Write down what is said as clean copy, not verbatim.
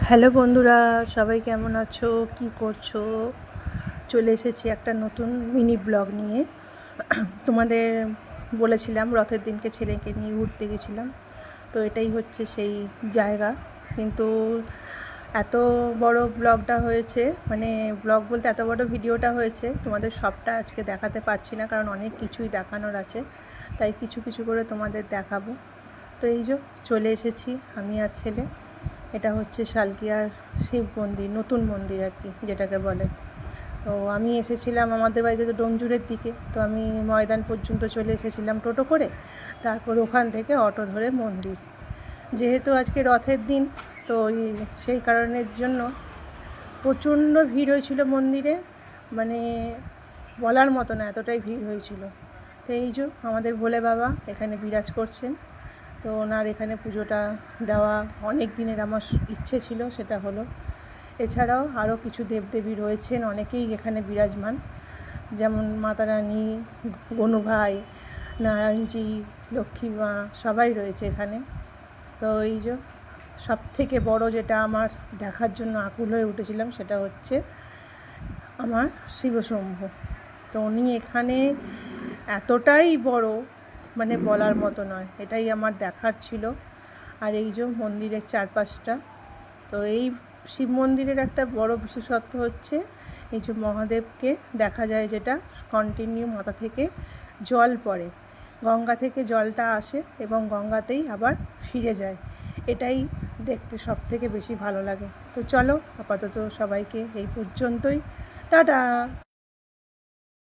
Hello বন্ধুরা, সবাই কেমন আছো, কি করছো? চলে এসেছি একটা নতুন মিনি ব্লগ নিয়ে। তোমাদের বলেছিলাম রথের দিনকে ছেলেকে নিয়ে ঘুরতে গেছিলাম, তো এটাই হচ্ছে সেই জায়গা। কিন্তু এত বড় ব্লগটা হয়েছে, মানে ব্লগ বলতে এত বড় ভিডিওটা হয়েছে, তোমাদের সবটা আজকে দেখাতে পারছি না, কারণ অনেক কিছুই দেখানোর আছে, তাই কিছু কিছু করে তোমাদের দেখাবো। তো এই যে চলে এসেছি আমি আর ছেলে। এটা হচ্ছে শালকিয়ার শিব মন্দির, নতুন মন্দির আর কি যেটাকে বলে। তো আমি এসেছিলাম আমাদের বাড়িতে তো ডোমজুড়ের দিকে, তো আমি ময়দান পর্যন্ত চলে এসেছিলাম টোটো করে, তারপর ওখান থেকে অটো ধরে মন্দির। যেহেতু আজকে রথের দিন, তো সেই কারণের জন্য প্রচণ্ড ভিড় হয়েছিল মন্দিরে, মানে বলার মতো না, এতটাই ভিড় হয়েছিল। তো এই যে আমাদের ভোলে বাবা এখানে বিরাজ করছেন, তো ওনার এখানে পুজোটা দেওয়া অনেক দিনের আমার ইচ্ছে ছিল, সেটা হলো। এছাড়াও আরও কিছু দেবদেবী রয়েছেন, অনেকেই এখানে বিরাজমান, যেমন মাতা রানী, গনু ভাই, নারায়ণজি, লক্ষ্মী মা, সবাই রয়েছে এখানে। তো এই যে সবথেকে বড় যেটা আমার দেখার জন্য আকুল হয়ে উঠেছিলাম, সেটা হচ্ছে আমার শিবশম্ভু। তো উনি এখানে এতটাই বড়, মানে বলার মতো নয়, এটাই আমার দেখার ছিল। আর এই যে মন্দিরের চারপাশটা, তো এই শিব মন্দিরের একটা বড় বিশেষত্ব হচ্ছে এই যে মহাদেবকে দেখা যায়, যেটা কন্টিনিউ মাথা থেকে জল পড়ে, গঙ্গা থেকে জলটা আসে এবং গঙ্গাতেই আবার ফিরে যায়। এটাই দেখতে সব থেকে বেশি ভালো লাগে। তো চলো, আপাতত সবাইকে এই পর্যন্তই, টাটা।